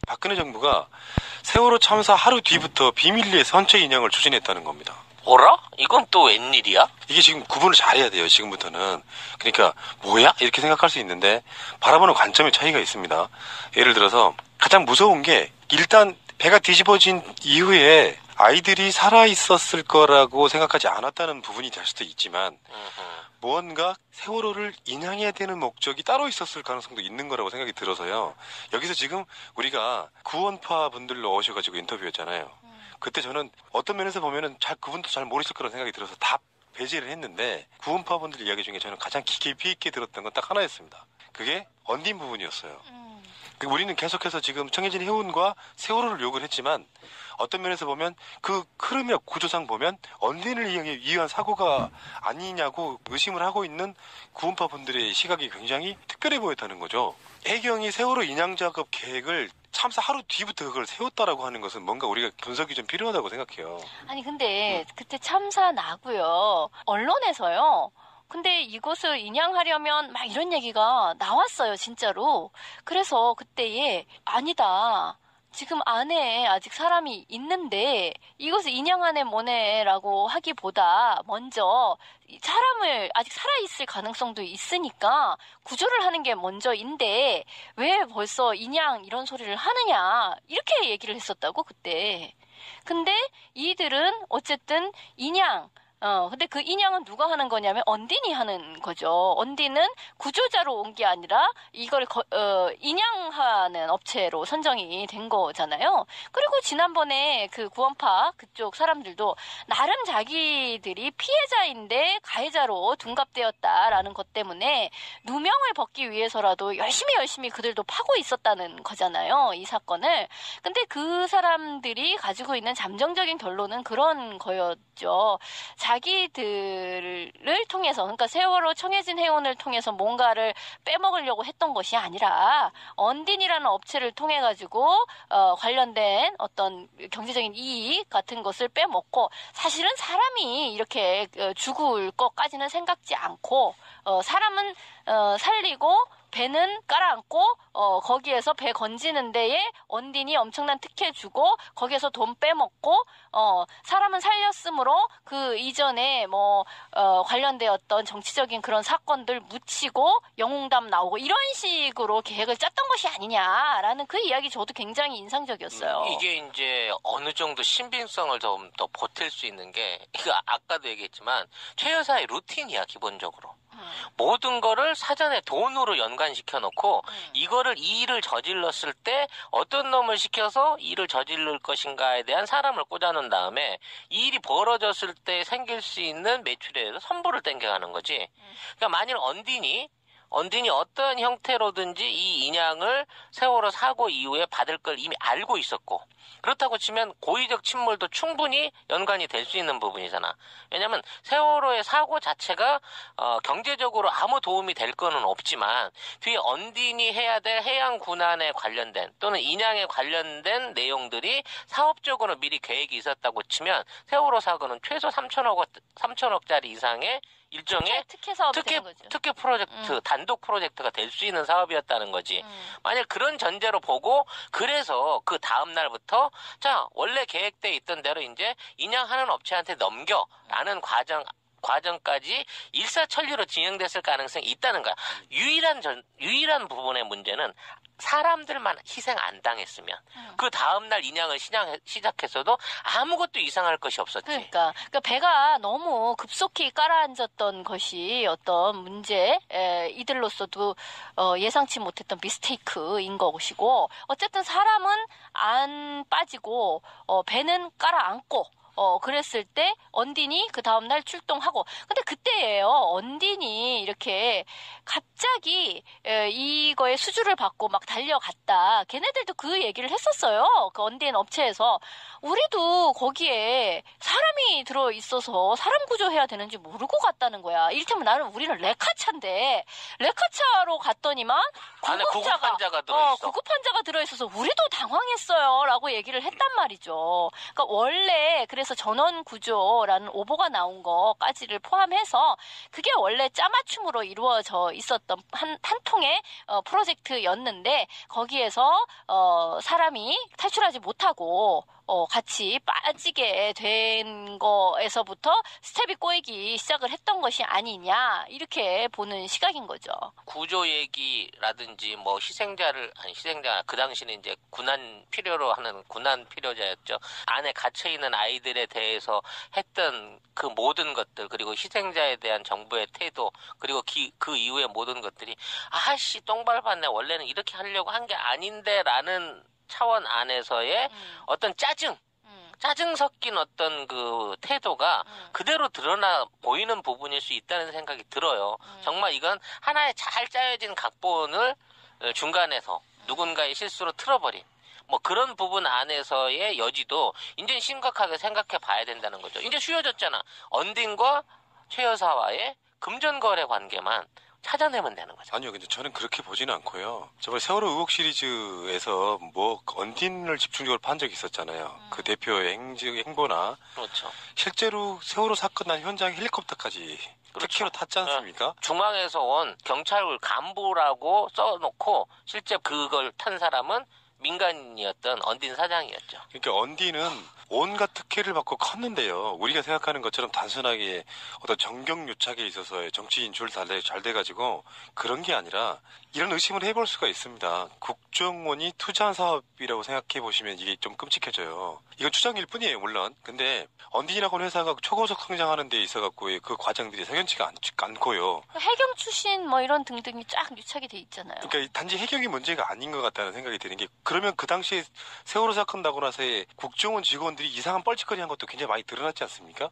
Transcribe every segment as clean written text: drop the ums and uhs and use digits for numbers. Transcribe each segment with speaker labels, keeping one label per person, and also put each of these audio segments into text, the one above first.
Speaker 1: 박근혜 정부가 세월호 참사 하루 뒤부터 비밀리에 선체 인양을 추진했다는 겁니다.
Speaker 2: 뭐라? 이건 또 웬일이야?
Speaker 1: 이게 지금 구분을 잘해야 돼요. 지금부터는. 그러니까 뭐야? 이렇게 생각할 수 있는데 바라보는 관점의 차이가 있습니다. 예를 들어서 가장 무서운 게 일단 배가 뒤집어진 이후에 아이들이 살아있었을 거라고 생각하지 않았다는 부분이 될 수도 있지만 무언가 세월호를 인양해야 되는 목적이 따로 있었을 가능성도 있는 거라고 생각이 들어서요. 여기서 지금 우리가 구원파 분들로 오셔가지고 인터뷰했잖아요. 그때 저는 어떤 면에서 보면은 그분도 잘 모르실 거라고 생각이 들어서 다 배제를 했는데 구원파 분들 이야기 중에 저는 가장 깊이 있게 들었던 건 딱 하나였습니다. 그게 언딘 부분이었어요. 우리는 계속해서 지금 청해진 해운과 세월호를 욕을 했지만 어떤 면에서 보면 그 흐름이나 구조상 보면 언딘을 위한 사고가 아니냐고 의심을 하고 있는 구원파 분들의 시각이 굉장히 특별해 보였다는 거죠. 해경이 세월호 인양 작업 계획을 참사 하루 뒤부터 그걸 세웠다라고 하는 것은 뭔가 우리가 분석이 좀 필요하다고 생각해요.
Speaker 3: 아니 근데 그때 참사 나고요. 언론에서요. 근데 이것을 인양하려면 막 이런 얘기가 나왔어요, 진짜로. 그래서 그때에 아니다. 지금 안에 아직 사람이 있는데 이것을 인양하네 뭐네라고 하기보다 먼저 사람을 아직 살아있을 가능성도 있으니까 구조를 하는 게 먼저인데 왜 벌써 인양 이런 소리를 하느냐 이렇게 얘기를 했었다고 그때. 근데 이들은 어쨌든 인양 근데 그 인양은 누가 하는 거냐면 언딘이 하는 거죠. 언딘은 구조자로 온 게 아니라 이걸 인양하는 업체로 선정이 된 거잖아요. 그리고 지난번에 그 구원파 그쪽 사람들도 나름 자기들이 피해자인데 가해자로 둔갑되었다라는 것 때문에 누명을 벗기 위해서라도 열심히 그들도 파고 있었다는 거잖아요. 이 사건을. 근데 그 사람들이 가지고 있는 잠정적인 결론은 그런 거였죠. 자기들을 통해서 그러니까 세월호 청해진 해운을 통해서 뭔가를 빼먹으려고 했던 것이 아니라 언딘이라는 업체를 통해 가지고 관련된 어떤 경제적인 이익 같은 것을 빼먹고 사실은 사람이 이렇게 죽을 것까지는 생각지 않고 사람은 살리고 배는 깔아앉고 거기에서 배 건지는 데에 언딘이 엄청난 특혜 주고 거기에서 돈 빼먹고 사람은 살렸으므로 그 이전에 관련되었던 정치적인 그런 사건들 묻히고 영웅담 나오고 이런 식으로 계획을 짰던 것이 아니냐라는 그 이야기 저도 굉장히 인상적이었어요.
Speaker 2: 이게 이제 어느 정도 신빙성을 좀 더 보탤 수 있는 게 이거 아까도 얘기했지만 최 여사의 루틴이야 기본적으로. 모든 거를 사전에 돈으로 연관시켜 놓고 이거를 이 일을 저질렀을 때 어떤 놈을 시켜서 일을 저지를 것인가에 대한 사람을 꽂아놓은 다음에 이 일이 벌어졌을 때 생길 수 있는 매출에 대해서 선보를 땡겨가는 거지. 그러니까 만일 언딘이 어떤 형태로든지 이 인양을 세월호 사고 이후에 받을 걸 이미 알고 있었고 그렇다고 치면 고의적 침몰도 충분히 연관이 될 수 있는 부분이잖아. 왜냐면 세월호의 사고 자체가 경제적으로 아무 도움이 될 거는 없지만 뒤에 언딘이 해야 될 해양 군안에 관련된 또는 인양에 관련된 내용들이 사업적으로 미리 계획이 있었다고 치면 세월호 사고는 최소 3천억짜리 이상의 일종의
Speaker 3: 특혜 사업이 되는 거죠.
Speaker 2: 특혜 프로젝트, 단독 프로젝트가 될 수 있는 사업이었다는 거지. 만약 그런 전제로 보고 그래서 그 다음 날부터 자 원래 계획돼 있던 대로 이제 인양하는 업체한테 넘겨라는 과정까지 일사천리로 진행됐을 가능성이 있다는 거야. 유일한 부분의 문제는 사람들만 희생 안 당했으면 그 다음날 인양을 시작했어도 아무것도 이상할 것이 없었지.
Speaker 3: 그러니까 배가 너무 급속히 깔아앉았던 것이 어떤 문제 이들로서도 예상치 못했던 미스테이크인 것이고 어쨌든 사람은 안 빠지고 배는 깔아앉고 그랬을 때 언딘이 그 다음날 출동하고 근데 그때예요. 언딘이 이렇게 갑자기 이거에 수주를 받고 막 달려갔다. 걔네들도 그 얘기를 했었어요. 그 언딘 업체에서 우리도 거기에 사람이 들어있어서 사람 구조해야 되는지 모르고 갔다는 거야. 이를테면 우리는 레카차인데 레카차로 갔더니만
Speaker 2: 안에 구급환자가 들어있어.
Speaker 3: 구급환자가 들어있어서 우리도 당황했어요 라고 얘기를 했단 말이죠. 그러니까 원래 그래서 그래서 전원 구조라는 오보가 나온 거까지를 포함해서 그게 원래 짜맞춤으로 이루어져 있었던 한 통의 프로젝트였는데 거기에서 사람이 탈출하지 못하고 같이 빠지게 된 거에서부터 스텝이 꼬이기 시작을 했던 것이 아니냐 이렇게 보는 시각인 거죠.
Speaker 2: 구조 얘기라든지 뭐 희생자 그 당시는 이제 군안 필요로 하는 군안 필요자였죠. 안에 갇혀 있는 아이들에 대해서 했던 그 모든 것들 그리고 희생자에 대한 정부의 태도 그리고 그 이후의 모든 것들이 아씨 똥 밟았네 원래는 이렇게 하려고 한 게 아닌데라는 차원 안에서의 어떤 짜증 섞인 어떤 그 태도가 그대로 드러나 보이는 부분일 수 있다는 생각이 들어요. 정말 이건 하나의 잘 짜여진 각본을 중간에서 누군가의 실수로 틀어버린 뭐 그런 부분 안에서의 여지도 이제 심각하게 생각해 봐야 된다는 거죠. 이제 쉬워졌잖아. 언딘과 최 여사와의 금전거래 관계만 찾아내면 되는 거죠.
Speaker 1: 아니요, 근데 저는 그렇게 보지는 않고요. 저번에 세월호 의혹 시리즈에서 뭐 언딘을 집중적으로 판 적이 있었잖아요. 그 대표의 행보나
Speaker 2: 그렇죠.
Speaker 1: 실제로 세월호 사건 난 현장 헬리콥터까지
Speaker 2: 그렇죠.
Speaker 1: 특혜로 탔지 않습니까?
Speaker 2: 중앙에서 온 경찰 간부라고 써놓고 실제 그걸 탄 사람은 민간인이었던 언딘 사장이었죠.
Speaker 1: 그러니까 언딘은 온갖 특혜를 받고 컸는데요. 우리가 생각하는 것처럼 단순하게 어떤 정경유착에 있어서의 정치 인출 잘 돼가지고 그런 게 아니라 이런 의심을 해볼 수가 있습니다. 국정원이 투자한 사업이라고 생각해 보시면 이게 좀 끔찍해져요. 이건 추정일 뿐이에요, 물론. 근데 언딘이라고 하는 회사가 초고속 성장하는 데 있어갖고 그 과정들이 석연치가 않고요.
Speaker 3: 해경 출신 뭐 이런 등등이 쫙 유착이 돼 있잖아요.
Speaker 1: 그러니까 단지 해경이 문제가 아닌 것 같다는 생각이 드는 게 그러면 그 당시에 세월호 사건 나고 나서의 국정원 직원들이 이상한 뻘짓거리 한 것도 굉장히 많이 드러났지 않습니까?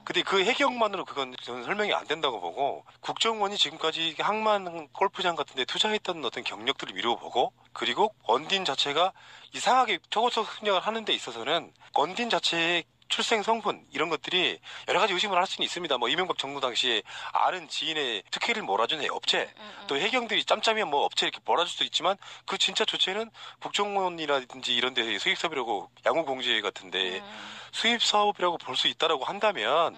Speaker 1: 근데 그 해경만으로 그건 저는 설명이 안 된다고 보고 국정원이 지금까지 항만 골프장 같은 데 투자했던 어떤 경력들을 미루어보고 그리고 언딘 자체가 이상하게 초고속 성장을 하는 데 있어서는 언딘 자체의 출생 성분 이런 것들이 여러 가지 의심을 할 수는 있습니다. 뭐 이명박 정부 당시에 아는 지인의 특혜를 몰아주는 업체 또 해경들이 짬짬이면 뭐 업체 이렇게 몰아줄 수도 있지만 그 진짜 조치는 국정원이라든지 이런 데 수입 사업이라고 양호공제 같은데 수입 사업이라고 볼 수 있다라고 한다면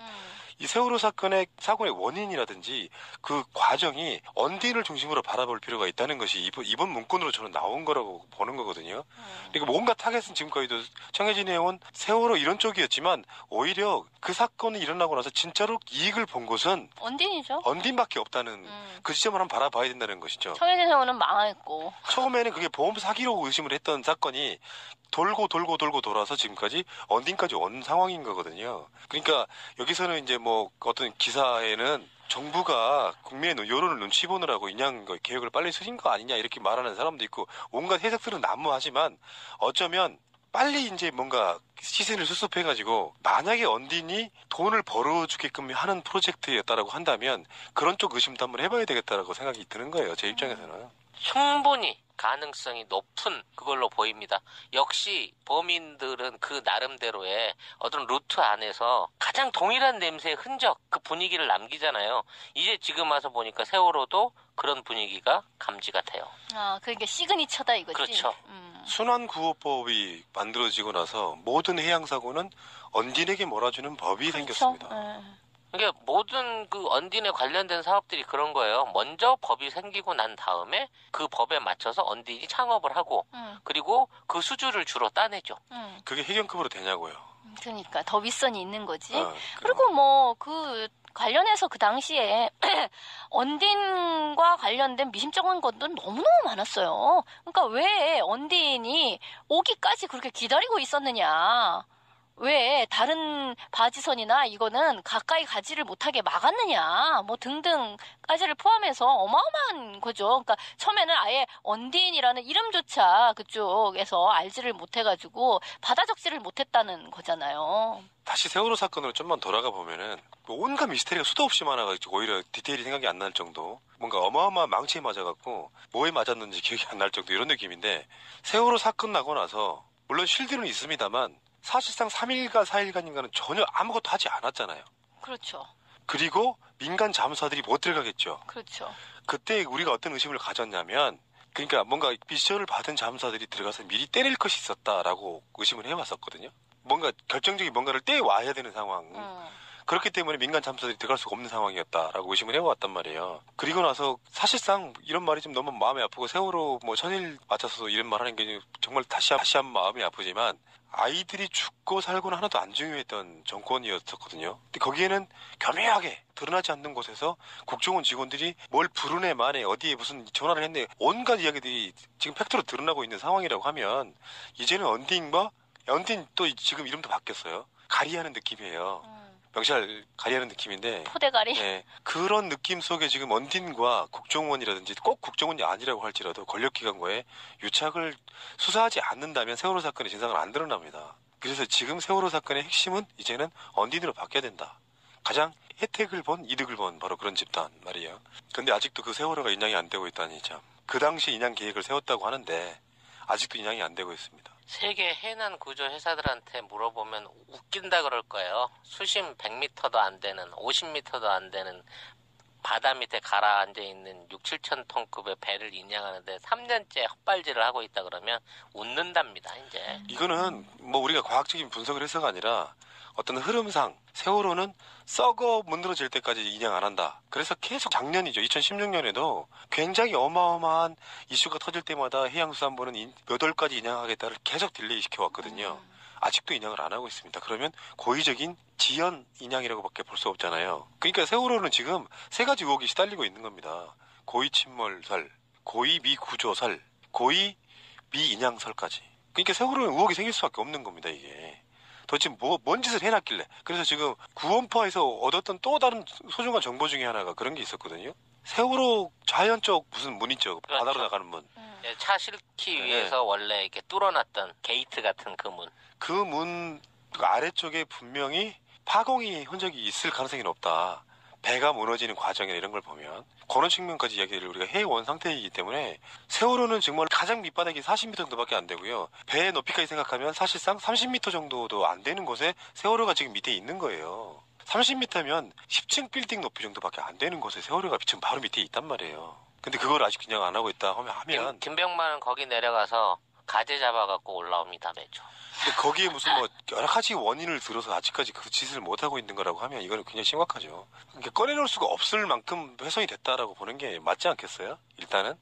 Speaker 1: 이 세월호 사건의 사고의 원인이라든지 그 과정이 언딘을 중심으로 바라볼 필요가 있다는 것이 이번 문건으로 저는 나온 거라고 보는 거거든요. 그러니까 뭔가 타겟은 지금까지도 청해진에 온 세월호 이런 쪽이었지만 오히려 그 사건이 일어나고 나서 진짜로 이익을 본 곳은
Speaker 3: 언딘이죠.
Speaker 1: 언딘밖에 없다는 그 시점을 한번 바라봐야 된다는 것이죠.
Speaker 3: 청해진 세월은 망했고.
Speaker 1: 처음에는 그게 보험 사기로 의심을 했던 사건이 돌고 돌아서 지금까지 언딘까지 온 상황인 거거든요. 그러니까 여기서는 이제 뭐 어떤 기사에는 정부가 국민의 여론을 눈치 보느라고 인양 계획을 빨리 쓰신 거 아니냐 이렇게 말하는 사람도 있고 온갖 해석들은 난무하지만 어쩌면 빨리 이제 뭔가 시세를 수습해가지고 만약에 언딘이 돈을 벌어주게끔 하는 프로젝트였다라고 한다면 그런 쪽 의심도 한번 해봐야 되겠다라고 생각이 드는 거예요. 제 입장에서는.
Speaker 2: 충분히 가능성이 높은 그걸로 보입니다. 역시 범인들은 그 나름대로의 어떤 루트 안에서 가장 동일한 냄새의 흔적, 그 분위기를 남기잖아요. 이제 지금 와서 보니까 세월호도 그런 분위기가 감지가 돼요.
Speaker 3: 아, 그러니까 시그니처다 이거지.
Speaker 2: 그렇죠.
Speaker 1: 순환구호법이 만들어지고 나서 모든 해양사고는 언딘에게 몰아주는 법이
Speaker 3: 그렇죠.
Speaker 1: 생겼습니다.
Speaker 2: 그러니까 모든 그 언딘에 관련된 사업들이 그런 거예요. 먼저 법이 생기고 난 다음에 그 법에 맞춰서 언딘이 창업을 하고 그리고 그 수주를 주로 따내죠.
Speaker 1: 그게 해경급으로 되냐고요.
Speaker 3: 그러니까 더 윗선이 있는 거지.
Speaker 1: 아,
Speaker 3: 그리고 뭐 그 관련해서 그 당시에 언딘과 관련된 미심쩍은 것도 너무너무 많았어요. 그러니까 왜 언딘이 오기까지 그렇게 기다리고 있었느냐. 왜 다른 바지선이나 이거는 가까이 가지를 못하게 막았느냐 뭐 등등까지를 포함해서 어마어마한 거죠. 그러니까 처음에는 아예 언딘이라는 이름조차 그쪽에서 알지를 못해가지고 받아 적지를 못했다는 거잖아요.
Speaker 1: 다시 세월호 사건으로 좀만 돌아가 보면은 온갖 미스테리가 수도 없이 많아가지고 오히려 디테일이 생각이 안 날 정도 뭔가 어마어마한 망치에 맞아갖고 뭐에 맞았는지 기억이 안 날 정도 이런 느낌인데 세월호 사건 나고 나서 물론 실드는 있습니다만 사실상 3일과 4일간인가는 전혀 아무것도 하지 않았잖아요.
Speaker 3: 그렇죠.
Speaker 1: 그리고 민간 잠수사들이 못 들어가겠죠.
Speaker 3: 그렇죠.
Speaker 1: 그때 우리가 어떤 의심을 가졌냐면 그러니까 뭔가 미션을 받은 잠수사들이 들어가서 미리 때릴 것이 있었다라고 의심을 해왔었거든요. 뭔가 결정적인 뭔가를 떼와야 되는 상황.
Speaker 3: 음.
Speaker 1: 그렇기 때문에 민간 참사들이 들어갈 수가 없는 상황이었다라고 의심을 해왔단 말이에요. 그리고 나서 사실상 이런 말이 좀 너무 마음이 아프고 세월호 뭐 천일 맞춰서 이런 말 하는 게 정말 다시 한번 마음이 아프지만 아이들이 죽고 살고는 하나도 안 중요했던 정권이었었거든요. 근데 거기에는 교묘하게 드러나지 않는 곳에서 국정원 직원들이 뭘 부르네 마네 어디에 무슨 전화를 했네 온갖 이야기들이 지금 팩트로 드러나고 있는 상황이라고 하면 이제는 언딘 또 지금 이름도 바뀌었어요. 가리하는 느낌이에요. 명찰 가리하는 느낌인데
Speaker 3: 포대가리.
Speaker 1: 네, 그런 느낌 속에 지금 언딘과 국정원이라든지 꼭 국정원이 아니라고 할지라도 권력기관과의 유착을 수사하지 않는다면 세월호 사건의 진상은 안 드러납니다. 그래서 지금 세월호 사건의 핵심은 이제는 언딘으로 바뀌어야 된다. 가장 혜택을 본 이득을 본 바로 그런 집단 말이에요. 근데 아직도 그 세월호가 인양이 안 되고 있다니 참. 그 당시 인양 계획을 세웠다고 하는데 아직도 인양이 안 되고 있습니다.
Speaker 2: 세계 해난 구조 회사들한테 물어보면 웃긴다 그럴 거예요. 수심 100m도 안 되는, 50m도 안 되는 바다 밑에 가라앉아 있는 6, 7천 톤급의 배를 인양하는데 3년째 헛발질을 하고 있다 그러면 웃는답니다, 이제.
Speaker 1: 이거는 뭐 우리가 과학적인 분석을 해서가 아니라 어떤 흐름상 세월호는 썩어 문드러질 때까지 인양 안 한다. 그래서 계속 작년이죠. 2016년에도 굉장히 어마어마한 이슈가 터질 때마다 해양수산부는 몇 월까지 인양하겠다를 계속 딜레이 시켜왔거든요. 아직도 인양을 안 하고 있습니다. 그러면 고의적인 지연 인양이라고밖에 볼 수 없잖아요. 그러니까 세월호는 지금 세 가지 의혹이 시달리고 있는 겁니다. 고의 침몰설, 고의 미구조설, 고의 미인양설까지. 그러니까 세월호는 의혹이 생길 수밖에 없는 겁니다. 이게. 도대체 뭔 짓을 해놨길래. 그래서 지금 구원파에서 얻었던 또 다른 소중한 정보 중에 하나가 그런 게 있었거든요. 세월호 좌현 쪽 무슨 문 있죠.
Speaker 2: 그렇죠.
Speaker 1: 바다로 나가는 문.
Speaker 2: 차 실기
Speaker 1: 네.
Speaker 2: 위해서 원래 이렇게 뚫어놨던 게이트 같은 그 문.
Speaker 1: 그 문 아래쪽에 분명히 파공이 흔적이 있을 가능성이 높다. 배가 무너지는 과정이나 이런 걸 보면 그런 측면까지 이야기를 우리가 해온 상태이기 때문에 세월호는 정말 가장 밑바닥이 40m 정도밖에 안 되고요. 배의 높이까지 생각하면 사실상 30m 정도도 안 되는 곳에 세월호가 지금 밑에 있는 거예요. 30m면 10층 빌딩 높이 정도밖에 안 되는 곳에 세월호가 지금 바로 밑에 있단 말이에요. 근데 그걸 아직 그냥 안 하고 있다 하면
Speaker 2: 김병만은 거기 내려가서 가재 잡아갖고 올라옵니다, 매주.
Speaker 1: 근데 거기에 무슨 뭐 여러 가지 원인을 들어서 아직까지 그 짓을 못 하고 있는 거라고 하면 이거는 굉장히 심각하죠. 그러니까 꺼내놓을 수가 없을 만큼 훼손이 됐다라고 보는 게 맞지 않겠어요? 일단은.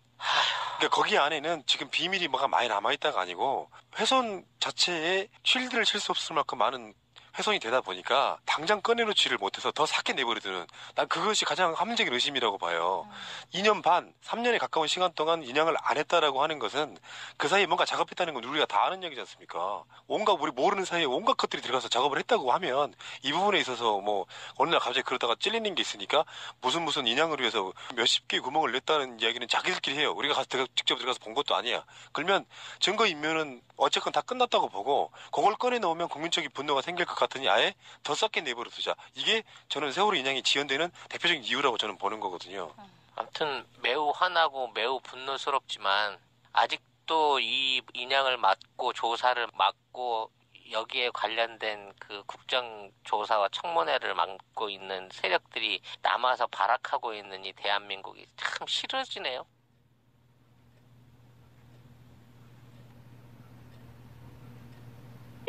Speaker 1: 그러니까 거기 안에는 지금 비밀이 뭐가 많이 남아있다가 아니고 훼손 자체에 쉴드를 칠 수 없을 만큼 많은 훼손이 되다 보니까 당장 꺼내놓지를 못해서 더 삭게 내버려두는 난 그것이 가장 합리적인 의심이라고 봐요. 2년 반, 3년에 가까운 시간 동안 인양을 안 했다라고 하는 것은 그 사이에 뭔가 작업했다는 건 우리가 다 아는 얘기지 않습니까? 온갖 우리 모르는 사이에 온갖 것들이 들어가서 작업을 했다고 하면 이 부분에 있어서 뭐 어느 날 갑자기 그러다가 찔리는 게 있으니까 무슨 인양을 위해서 몇십 개의 구멍을 냈다는 이야기는 자기들끼리 해요. 우리가 가서 직접 들어가서 본 것도 아니야. 그러면 증거인멸은 어쨌건 다 끝났다고 보고 그걸 꺼내놓으면 국민적인 분노가 생길 것 같으니 아예 더 썩게 내버려 두자. 이게 저는 세월호 인양이 지연되는 대표적인 이유라고 저는 보는 거거든요.
Speaker 2: 아무튼 매우 화나고 매우 분노스럽지만 아직도 이 인양을 막고 조사를 막고 여기에 관련된 그 국정조사와 청문회를 막고 있는 세력들이 남아서 발악하고 있는 이 대한민국이 참 싫어지네요.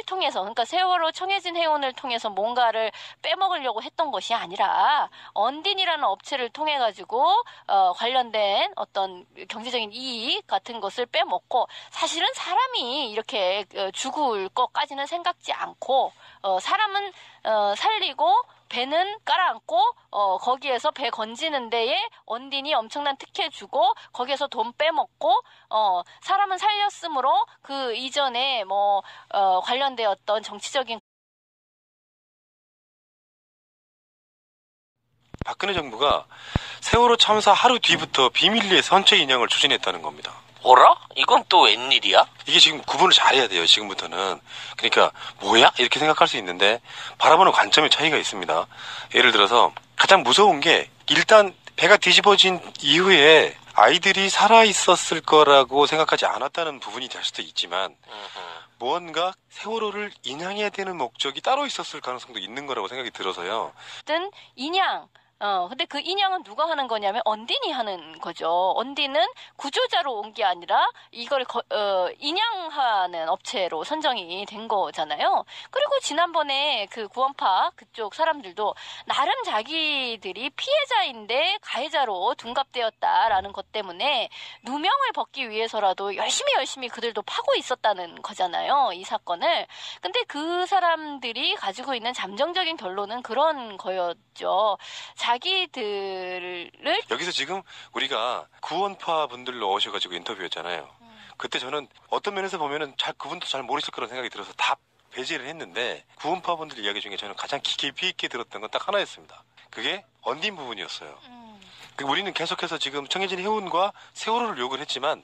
Speaker 3: 통해서 그러니까 세월호 청해진 해운을 통해서 뭔가를 빼먹으려고 했던 것이 아니라 언딘이라는 업체를 통해 가지고 관련된 어떤 경제적인 이익 같은 것을 빼먹고 사실은 사람이 이렇게 죽을 것까지는 생각지 않고 사람은 살리고 배는 깔아앉고 거기에서 배 건지는 데에 언딘이 엄청난 특혜 주고 거기에서 돈 빼먹고 사람은 살렸으므로 그 이전에 뭐 관련되었던 정치적인
Speaker 1: 박근혜 정부가 세월호 참사 하루 뒤부터 비밀리에 선체 인양을 추진했다는 겁니다.
Speaker 2: 뭐라? 이건 또 웬일이야?
Speaker 1: 이게 지금 구분을 잘해야 돼요. 지금부터는. 그러니까 뭐야? 이렇게 생각할 수 있는데 바라보는 관점의 차이가 있습니다. 예를 들어서 가장 무서운 게 일단 배가 뒤집어진 이후에 아이들이 살아있었을 거라고 생각하지 않았다는 부분이 될 수도 있지만 무언가 세월호를 인양해야 되는 목적이 따로 있었을 가능성도 있는 거라고 생각이 들어서요.
Speaker 3: 인양 근데 그 인양은 누가 하는 거냐면 언딘이 하는 거죠. 언딘은 구조자로 온 게 아니라 이걸 인양하는 업체로 선정이 된 거잖아요. 그리고 지난번에 그 구원파 그쪽 사람들도 나름 자기들이 피해자인데 가해자로 둔갑되었다라는 것 때문에 누명을 벗기 위해서라도 열심히 그들도 파고 있었다는 거잖아요. 이 사건을. 근데 그 사람들이 가지고 있는 잠정적인 결론은 그런 거였죠. 자기들을
Speaker 1: 여기서 지금 우리가 구원파 분들로 오셔가지고 인터뷰했잖아요. 그때 저는 어떤 면에서 보면은 그분도 잘 모르실 거라는 생각이 들어서 다 배제를 했는데 구원파 분들 이야기 중에 저는 가장 깊이 있게 들었던 건 딱 하나였습니다. 그게 언딘 부분이었어요. 우리는 계속해서 지금 청해진 해운과 세월호를 욕을 했지만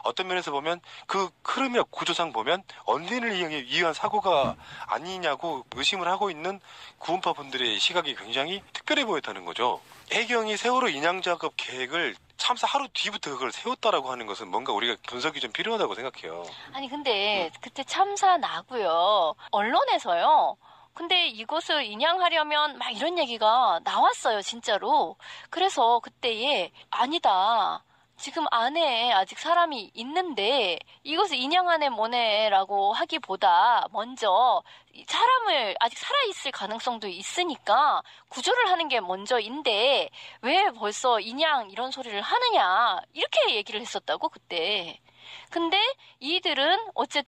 Speaker 1: 어떤 면에서 보면 그 흐름이나 구조상 보면 언딘을 위한 사고가 아니냐고 의심을 하고 있는 구원파 분들의 시각이 굉장히 특별해 보였다는 거죠. 해경이 세월호 인양 작업 계획을 참사 하루 뒤부터 그걸 세웠다라고 하는 것은 뭔가 우리가 분석이 좀 필요하다고 생각해요.
Speaker 3: 아니 근데 그때 참사 나고요. 언론에서요. 근데 이곳을 인양하려면 막 이런 얘기가 나왔어요, 진짜로. 그래서 그때에 아니다. 지금 안에 아직 사람이 있는데 이것을 인양하네 뭐네라고 하기보다 먼저 사람을 아직 살아있을 가능성도 있으니까 구조를 하는 게 먼저인데 왜 벌써 인양 이런 소리를 하느냐 이렇게 얘기를 했었다고 그때. 근데 이들은 어쨌든